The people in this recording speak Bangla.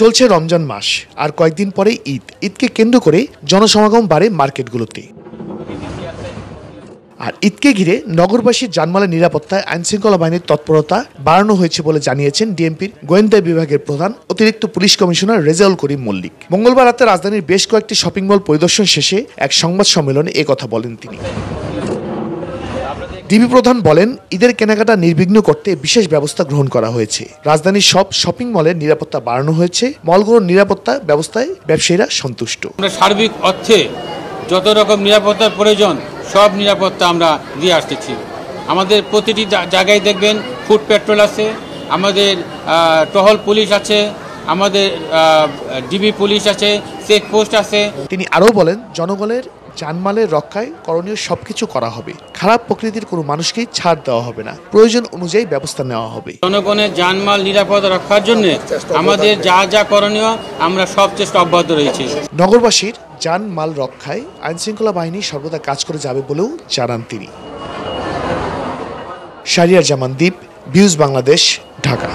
চলছে রমজান মাস আর কয়েকদিন পরে ঈদকে কেন্দ্র করে জনসমাগম বাড়ে মার্কেটগুলোতে। আর ঈদকে ঘিরে নগরবাসীর জানমালের নিরাপত্তায় আইনশৃঙ্খলা বাহিনীর তৎপরতা বাড়ানো হয়েছে বলে জানিয়েছেন ডিএমপির গোয়েন্দা বিভাগের প্রধান অতিরিক্ত পুলিশ কমিশনার রেজাউল করিম মল্লিক। মঙ্গলবার রাতে রাজধানীর বেশ কয়েকটি শপিং মল পরিদর্শন শেষে এক সংবাদ সম্মেলনে একথা বলেন তিনি। ডিবি প্রধান বলেন, ঈদের কেনাকাটা নির্বিঘ্ন করতে বিশেষ ব্যবস্থা গ্রহণ করা হয়েছে। রাজধানীর সব শপিং মলের নিরাপত্তা বাড়ানো হয়েছে। মলগুলোর নিরাপত্তা ব্যবস্থায় ব্যবসায়ীরা সন্তুষ্ট। আমরা সার্বিক অর্থে যত রকম নিরাপত্তার প্রয়োজন সব নিরাপত্তা আমরা দিয়ে আসতেছি। আমাদের প্রতিটি জায়গায় দেখবেন ফুড পেট্রোল আছে, আমাদের টহল পুলিশ আছে, আমাদের ডিবি পুলিশ আছে, চেকপোস্ট আছে। তিনি আরও বলেন, জনগণের জানমালের রক্ষায় করণীয় সবকিছু করা হবে। খারাপ প্রকৃতির কোনো মানুষকেই ছাড় দেওয়া হবে না। প্রয়োজন অনুযায়ী ব্যবস্থা নেওয়া হবে। জনগণের জানমাল নিরাপদ রক্ষার জন্য আমাদের যা যা করণীয় আমরা সব চেষ্টা অব্যাহত রয়েছে। নগরবাসীর জানমাল রক্ষায় আইনশৃঙ্খলা বাহিনী সর্বদা কাজ করে যাবে বলেও জানান তিনি। শাহরিয়ার জামান দ্বীপ, ভিউজ বাংলাদেশ, ঢাকা।